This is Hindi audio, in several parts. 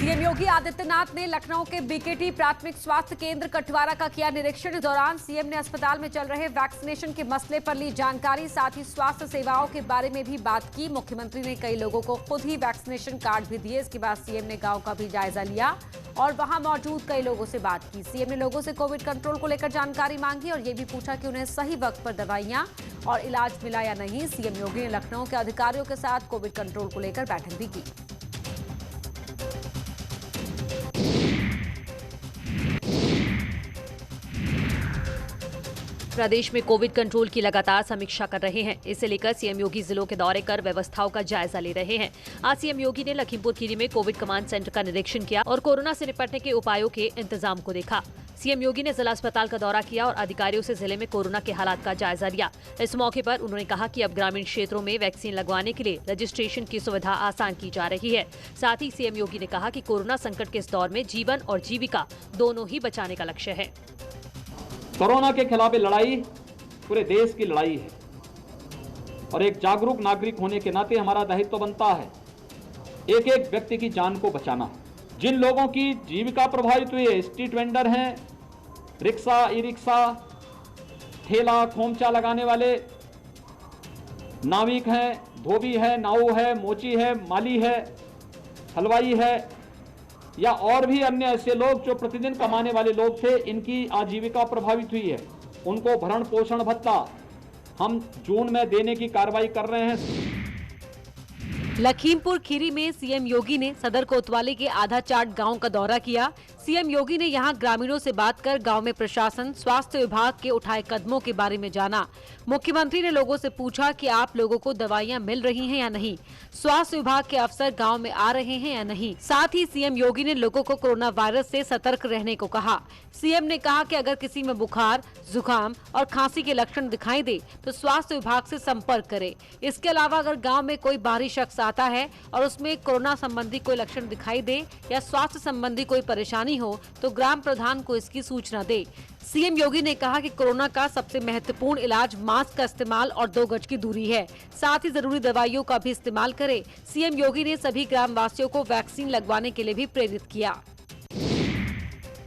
सीएम योगी आदित्यनाथ ने लखनऊ के बीकेटी प्राथमिक स्वास्थ्य केंद्र कटवारा का किया निरीक्षण। इस दौरान सीएम ने अस्पताल में चल रहे वैक्सीनेशन के मसले पर ली जानकारी, साथ ही स्वास्थ्य सेवाओं के बारे में भी बात की। मुख्यमंत्री ने कई लोगों को खुद ही वैक्सीनेशन कार्ड भी दिए। इसके बाद सीएम ने गांव का भी जायजा लिया और वहां मौजूद कई लोगों से बात की। सीएम ने लोगों से कोविड कंट्रोल को लेकर जानकारी मांगी और ये भी पूछा कि उन्हें सही वक्त पर दवाइयां और इलाज मिला या नहीं। सीएम योगी ने लखनऊ के अधिकारियों के साथ कोविड कंट्रोल को लेकर बैठक भी की। प्रदेश में कोविड कंट्रोल की लगातार समीक्षा कर रहे हैं। इसे लेकर सीएम योगी जिलों के दौरे कर व्यवस्थाओं का जायजा ले रहे हैं। आज सीएम योगी ने लखीमपुर खीरी में कोविड कमांड सेंटर का निरीक्षण किया और कोरोना से निपटने के उपायों के इंतजाम को देखा। सीएम योगी ने जिला अस्पताल का दौरा किया और अधिकारियों से जिले में कोरोना के हालात का जायजा लिया। इस मौके पर उन्होंने कहा कि अब ग्रामीण क्षेत्रों में वैक्सीन लगवाने के लिए रजिस्ट्रेशन की सुविधा आसान की जा रही है। साथ ही सीएम योगी ने कहा कि कोरोना संकट के इस दौर में जीवन और जीविका दोनों ही बचाने का लक्ष्य है। कोरोना के खिलाफ लड़ाई पूरे देश की लड़ाई है और एक जागरूक नागरिक होने के नाते हमारा दायित्व बनता है एक एक व्यक्ति की जान को बचाना। जिन लोगों की जीविका प्रभावित हुई है, स्ट्रीट वेंडर हैं, रिक्शा, ई रिक्शा, ठेला खोमचा लगाने वाले, नाविक हैं, धोबी है, नाऊ है, मोची है, माली है, हलवाई है या और भी अन्य ऐसे लोग जो प्रतिदिन कमाने वाले लोग थे, इनकी आजीविका प्रभावित हुई है, उनको भरण पोषण भत्ता हम जून में देने की कार्रवाई कर रहे हैं। लखीमपुर खीरी में सीएम योगी ने सदर कोतवाली के आधा चाट गांव का दौरा किया। सीएम योगी ने यहां ग्रामीणों से बात कर गांव में प्रशासन, स्वास्थ्य विभाग के उठाए कदमों के बारे में जाना। मुख्यमंत्री ने लोगों से पूछा कि आप लोगों को दवाइयां मिल रही हैं या नहीं, स्वास्थ्य विभाग के अफसर गांव में आ रहे हैं या नहीं। साथ ही सीएम योगी ने लोगों को कोरोना वायरस से सतर्क रहने को कहा। सीएम ने कहा कि अगर किसी में बुखार, जुकाम और खांसी के लक्षण दिखाई दे तो स्वास्थ्य विभाग से संपर्क करे। इसके अलावा अगर गाँव में कोई बाहरी शख्स आता है और उसमें कोरोना संबंधी कोई लक्षण दिखाई दे या स्वास्थ्य संबंधी कोई परेशानी हो तो ग्राम प्रधान को इसकी सूचना दे। सीएम योगी ने कहा कि कोरोना का सबसे महत्वपूर्ण इलाज मास्क का इस्तेमाल और 2 गज की दूरी है। साथ ही जरूरी दवाइयों का भी इस्तेमाल करें। सीएम योगी ने सभी ग्रामवासियों को वैक्सीन लगवाने के लिए भी प्रेरित किया।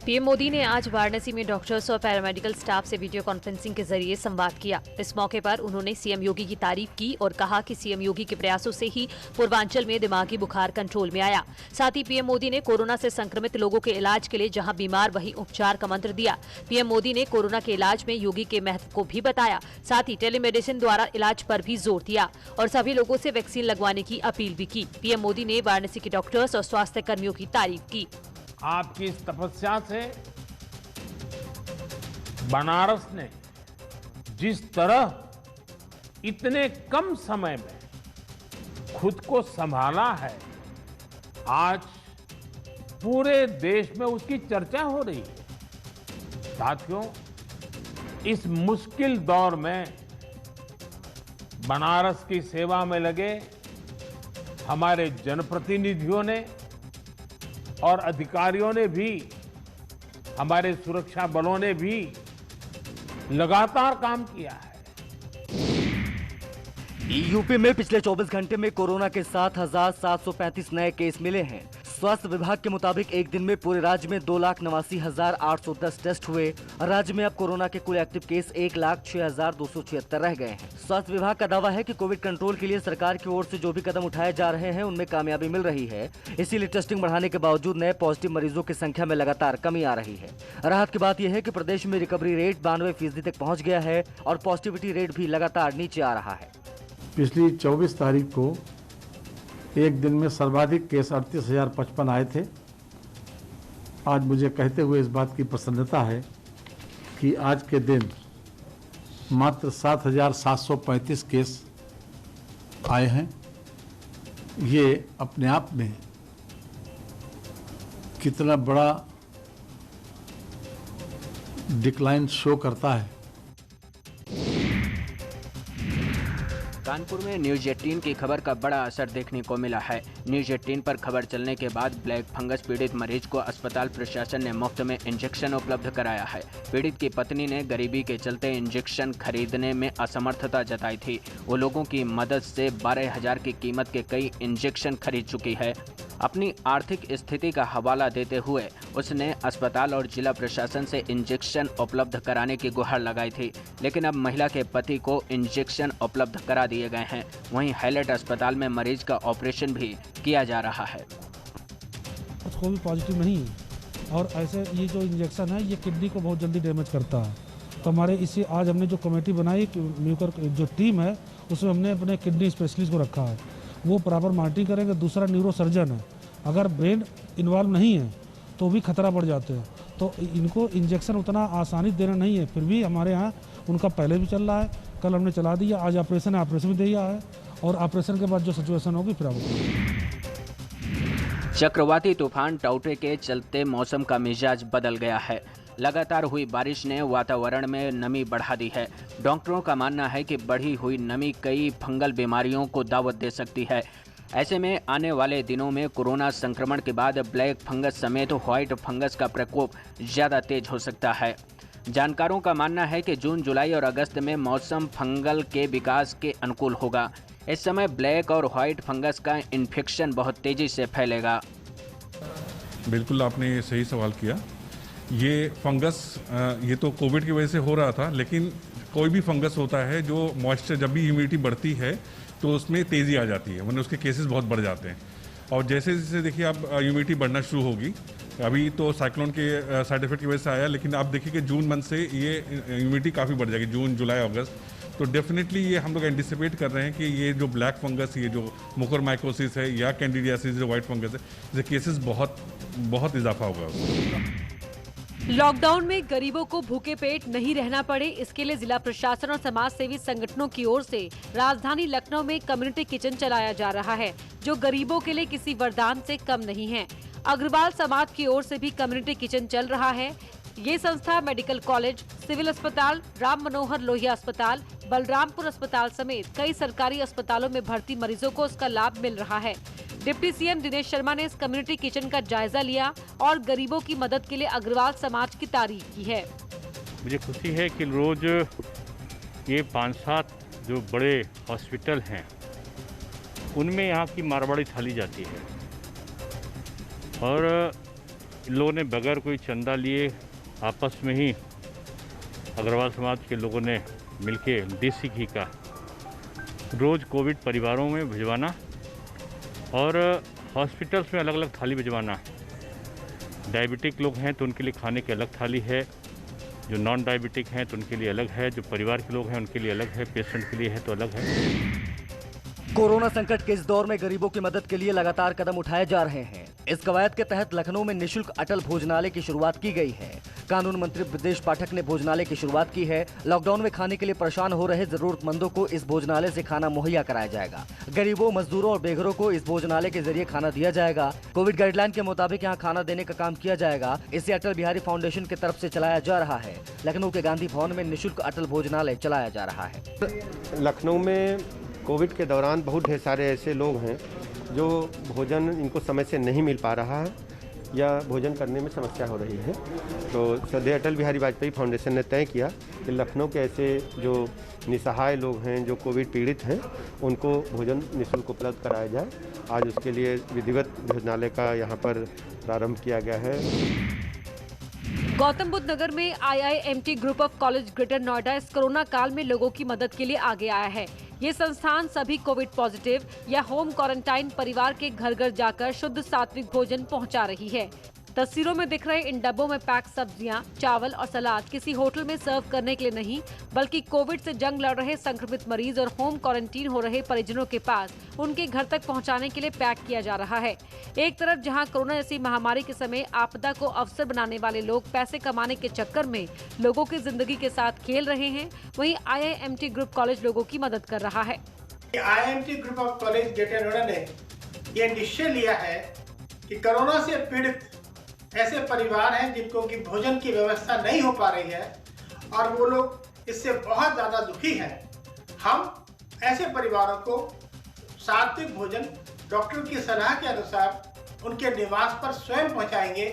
पीएम मोदी ने आज वाराणसी में डॉक्टर्स और पैरामेडिकल स्टाफ से वीडियो कॉन्फ्रेंसिंग के जरिए संवाद किया। इस मौके पर उन्होंने सीएम योगी की तारीफ की और कहा कि सीएम योगी के प्रयासों से ही पूर्वांचल में दिमागी बुखार कंट्रोल में आया। साथ ही पीएम मोदी ने कोरोना से संक्रमित लोगों के इलाज के लिए जहां बीमार वहीं उपचार का मंत्र दिया। पीएम मोदी ने कोरोना के इलाज में योगी के महत्व को भी बताया। साथ ही टेलीमेडिसिन द्वारा इलाज पर भी जोर दिया और सभी लोगों से वैक्सीन लगवाने की अपील भी की। पीएम मोदी ने वाराणसी के डॉक्टर्स और स्वास्थ्य कर्मियों की तारीफ की। आपकी इस तपस्या से बनारस ने जिस तरह इतने कम समय में खुद को संभाला है, आज पूरे देश में उसकी चर्चा हो रही है। साथियों, इस मुश्किल दौर में बनारस की सेवा में लगे हमारे जनप्रतिनिधियों ने और अधिकारियों ने भी, हमारे सुरक्षा बलों ने भी लगातार काम किया है। यूपी में पिछले 24 घंटे में कोरोना के 7,735 नए केस मिले हैं। स्वास्थ्य विभाग के मुताबिक एक दिन में पूरे राज्य में 2,89,810 टेस्ट हुए। राज्य में अब कोरोना के कुल एक्टिव केस 1,06,276 रह गए हैं। स्वास्थ्य विभाग का दावा है कि कोविड कंट्रोल के लिए सरकार की ओर से जो भी कदम उठाए जा रहे हैं उनमें कामयाबी मिल रही है। इसीलिए टेस्टिंग बढ़ाने के बावजूद नए पॉजिटिव मरीजों की संख्या में लगातार कमी आ रही है। राहत की बात यह है कि प्रदेश में रिकवरी रेट 92% तक पहुँच गया है और पॉजिटिविटी रेट भी लगातार नीचे आ रहा है। पिछली 24 तारीख को एक दिन में सर्वाधिक केस 38,055 आए थे। आज मुझे कहते हुए इस बात की प्रसन्नता है कि आज के दिन मात्र 7,735 केस आए हैं। ये अपने आप में कितना बड़ा डिक्लाइन शो करता है। कानपुर में न्यूज 18 की खबर का बड़ा असर देखने को मिला है। न्यूज 18 पर खबर चलने के बाद ब्लैक फंगस पीड़ित मरीज को अस्पताल प्रशासन ने मुफ्त में इंजेक्शन उपलब्ध कराया है। पीड़ित की पत्नी ने गरीबी के चलते इंजेक्शन खरीदने में असमर्थता जताई थी। वो लोगों की मदद से 12,000 की कीमत के कई इंजेक्शन खरीद चुकी है। अपनी आर्थिक स्थिति का हवाला देते हुए उसने अस्पताल और जिला प्रशासन से इंजेक्शन उपलब्ध कराने की गुहार लगाई थी, लेकिन अब महिला के पति को इंजेक्शन उपलब्ध करा दिए गए हैं। वहीं हाईलाइट अस्पताल में मरीज का ऑपरेशन भी किया जा रहा है। कोई पॉजिटिव नहीं है और ऐसे ये जो इंजेक्शन है ये किडनी को बहुत जल्दी डैमेज करता है। तो हमारे इसी आज हमने जो कमेटी बनाई, म्यूकर जो टीम है उसमें हमने अपने किडनी स्पेशलिस्ट को रखा है, वो प्रॉपर मॉनिटरिंग करेंगे। दूसरा न्यूरो सर्जन है, अगर ब्रेन इन्वॉल्व नहीं है तो भी खतरा बढ़ जाते हैं। तो इनको इंजेक्शन उतना आसानी देना नहीं है, फिर भी हमारे यहाँ उनका पहले भी चल रहा है, कल हमने चला दिया, आज ऑपरेशन है, ऑपरेशन भी दिया है और ऑपरेशन के बाद जो सिचुएशन होगी फिर आपको। चक्रवाती तूफान टाउटे के चलते मौसम का मिजाज बदल गया है। लगातार हुई बारिश ने वातावरण में नमी बढ़ा दी है। डॉक्टरों का मानना है कि बढ़ी हुई नमी कई फंगल बीमारियों को दावत दे सकती है। ऐसे में आने वाले दिनों में कोरोना संक्रमण के बाद ब्लैक फंगस समेत व्हाइट फंगस का प्रकोप ज़्यादा तेज हो सकता है। जानकारों का मानना है कि जून, जुलाई और अगस्त में मौसम फंगल के विकास के अनुकूल होगा। इस समय ब्लैक और व्हाइट फंगस का इन्फेक्शन बहुत तेज़ी से फैलेगा। बिल्कुल आपने सही सवाल किया। ये फंगस ये तो कोविड की वजह से हो रहा था, लेकिन कोई भी फंगस होता है जो मॉइस्चर, जब भी ह्यूमिडिटी बढ़ती है तो उसमें तेज़ी आ जाती है, मतलब उसके केसेस बहुत बढ़ जाते हैं। और जैसे जैसे देखिए अब ह्यूमिडिटी बढ़ना शुरू होगी, अभी तो साइक्लोन के साइड इफेक्ट की वजह से आया, लेकिन आप देखिए कि जून मंथ से ये ह्यूमिडिटी काफ़ी बढ़ जाएगी, जून, जुलाई, अगस्त। तो डेफिनेटली ये हम लोग एंटिसिपेट कर रहे हैं कि ये जो ब्लैक फंगस, ये जो मुकोरमाइकोसिस है या कैंडिडियासिस जो व्हाइट फंगस है, इसके केसेस बहुत इजाफा होगा। लॉकडाउन में गरीबों को भूखे पेट नहीं रहना पड़े, इसके लिए जिला प्रशासन और समाज सेवी संगठनों की ओर से राजधानी लखनऊ में कम्युनिटी किचन चलाया जा रहा है, जो गरीबों के लिए किसी वरदान से कम नहीं है। अग्रवाल समाज की ओर से भी कम्युनिटी किचन चल रहा है। ये संस्था मेडिकल कॉलेज, सिविल अस्पताल, राम मनोहर लोहिया अस्पताल, बलरामपुर अस्पताल समेत कई सरकारी अस्पतालों में भर्ती मरीजों को इसका लाभ मिल रहा है। डिप्टी सीएम दिनेश शर्मा ने इस कम्युनिटी किचन का जायजा लिया और गरीबों की मदद के लिए अग्रवाल समाज की तारीफ की है। मुझे खुशी है कि रोज ये 5-7 जो बड़े हॉस्पिटल हैं उनमें यहाँ की मारवाड़ी थाली जाती है और इन लोगों ने बगैर कोई चंदा लिए आपस में ही अग्रवाल समाज के लोगों ने मिलके देसी घी का रोज़ कोविड परिवारों में भिजवाना और हॉस्पिटल्स में अलग अलग थाली भिजवाना। डायबिटिक लोग हैं तो उनके लिए खाने की अलग थाली है, जो नॉन डायबिटिक हैं तो उनके लिए अलग है, जो परिवार के लोग हैं उनके लिए अलग है, पेशेंट के लिए है तो अलग है। कोरोना संकट के इस दौर में गरीबों की मदद के लिए लगातार कदम उठाए जा रहे हैं। इस कवायद के तहत लखनऊ में निःशुल्क अटल भोजनालय की शुरुआत की गई है। कानून मंत्री ब्रजेश पाठक ने भोजनालय की शुरुआत की है। लॉकडाउन में खाने के लिए परेशान हो रहे जरूरतमंदों को इस भोजनालय से खाना मुहैया कराया जाएगा। गरीबों, मजदूरों और बेघरों को इस भोजनालय के जरिए खाना दिया जाएगा। कोविड गाइडलाइन के मुताबिक यहाँ खाना देने का काम किया जाएगा। इसे अटल बिहारी फाउंडेशन की तरफ से चलाया जा रहा है। लखनऊ के गांधी भवन में निःशुल्क अटल भोजनालय चलाया जा रहा है। लखनऊ में कोविड के दौरान बहुत ढेर सारे ऐसे लोग हैं जो भोजन इनको समय से नहीं मिल पा रहा है या भोजन करने में समस्या हो रही है। तो श्रद्धेय अटल बिहारी वाजपेयी फाउंडेशन ने तय किया कि लखनऊ के ऐसे जो निसहाय लोग हैं, जो कोविड पीड़ित हैं, उनको भोजन निःशुल्क उपलब्ध कराया जाए। आज उसके लिए विधिवत भोजनालय का यहाँ पर प्रारंभ किया गया है। गौतम बुद्ध नगर में IIMT group of college greater Noida इस कोरोना काल में लोगों की मदद के लिए आगे आया है। ये संस्थान सभी कोविड पॉजिटिव या होम क्वारंटाइन परिवार के घर घर जाकर शुद्ध सात्विक भोजन पहुंचा रही है। तस्वीरों में दिख रहे इन डब्बों में पैक सब्जियां, चावल और सलाद किसी होटल में सर्व करने के लिए नहीं, बल्कि कोविड से जंग लड़ रहे संक्रमित मरीज और होम क्वारंटीन हो रहे परिजनों के पास उनके घर तक पहुंचाने के लिए पैक किया जा रहा है। एक तरफ जहां कोरोना जैसी महामारी के समय आपदा को अवसर बनाने वाले लोग पैसे कमाने के चक्कर में लोगों की जिंदगी के साथ खेल रहे हैं, वहीं IIMT ग्रुप कॉलेज लोगों की मदद कर रहा है। IIMT group of college greater Noida ने यह निश्चय लिया है कि कोरोना से पीड़ित ऐसे परिवार हैं जिनको की भोजन की व्यवस्था नहीं हो पा रही है और वो लोग इससे बहुत ज़्यादा दुखी हैं। हम ऐसे परिवारों को सात्विक भोजन डॉक्टर की सलाह के अनुसार उनके निवास पर स्वयं पहुंचाएंगे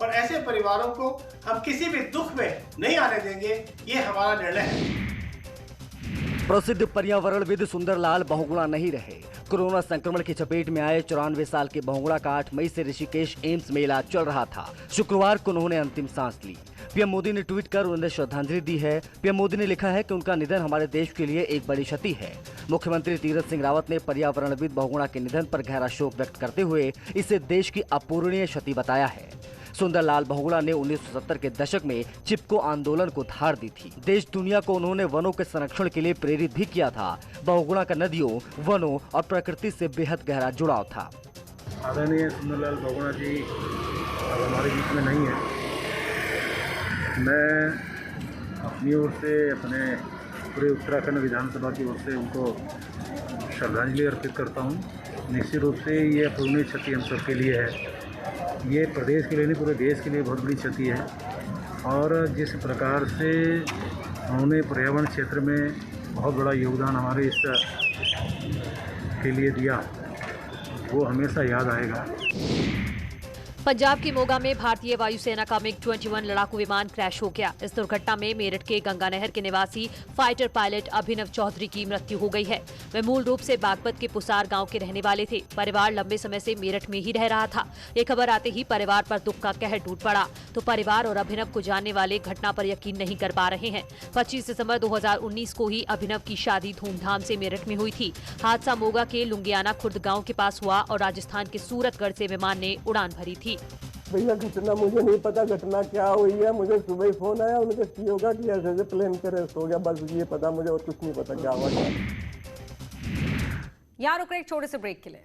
और ऐसे परिवारों को हम किसी भी दुख में नहीं आने देंगे, ये हमारा निर्णय है। प्रसिद्ध पर्यावरणविद सुंदरलाल बहुगुणा नहीं रहे। कोरोना संक्रमण की चपेट में आए 94 साल के बहुगुणा का 8 मई से ऋषिकेश एम्स में इलाज चल रहा था। शुक्रवार को उन्होंने अंतिम सांस ली। पीएम मोदी ने ट्वीट कर उन्हें श्रद्धांजलि दी है। पीएम मोदी ने लिखा है कि उनका निधन हमारे देश के लिए एक बड़ी क्षति है। मुख्यमंत्री तीरथ सिंह रावत ने पर्यावरणविद बहुगुणा के निधन पर गहरा शोक व्यक्त करते हुए इसे देश की अपूरणीय क्षति बताया है। सुंदरलाल बहुगुणा ने 1970 के दशक में चिपको आंदोलन को धार दी थी। देश दुनिया को उन्होंने वनों के संरक्षण के लिए प्रेरित भी किया था। बहुगुणा का नदियों, वनों और प्रकृति से बेहद गहरा जुड़ाव था। आदरणीय सुंदरलाल बहुगुणा जी अब हमारे बीच में नहीं है। मैं अपनी ओर से, अपने पूरे उत्तराखंड विधानसभा की ओर से उनको श्रद्धांजलि अर्पित करता हूँ। निश्चित रूप से ये अपूरणीय क्षति हम सबके लिए है। ये प्रदेश के लिए नहीं, पूरे देश के लिए बहुत बड़ी क्षति है। और जिस प्रकार से उन्होंने पर्यावरण क्षेत्र में बहुत बड़ा योगदान हमारे इस के लिए दिया, वो हमेशा याद आएगा। पंजाब के मोगा में भारतीय वायुसेना का MiG-21 लड़ाकू विमान क्रैश हो गया। इस दुर्घटना में मेरठ के गंगानहर के निवासी फाइटर पायलट अभिनव चौधरी की मृत्यु हो गई है। वे मूल रूप से बागपत के पुसार गांव के रहने वाले थे। परिवार लंबे समय से मेरठ में ही रह रहा था। ये खबर आते ही परिवार पर दुख का कहर टूट पड़ा, तो परिवार और अभिनव को जानने वाले घटना पर यकीन नहीं कर पा रहे हैं। 25 दिसंबर 2019 को ही अभिनव की शादी धूमधाम से मेरठ में हुई थी। हादसा मोगा के लुंगियाना खुर्द गाँव के पास हुआ और राजस्थान के सूरतगढ़ से विमान ने उड़ान भरी थी। भैया घटना मुझे नहीं पता घटना क्या हुई है। मुझे सुबह ही फोन आया उनके सीईओ का कि ऐसे प्लेन क्रैश हो गया। बस ये पता मुझे और कुछ नहीं पता क्या हुआ। यहाँ रुक रहे एक छोटे से ब्रेक के लिए।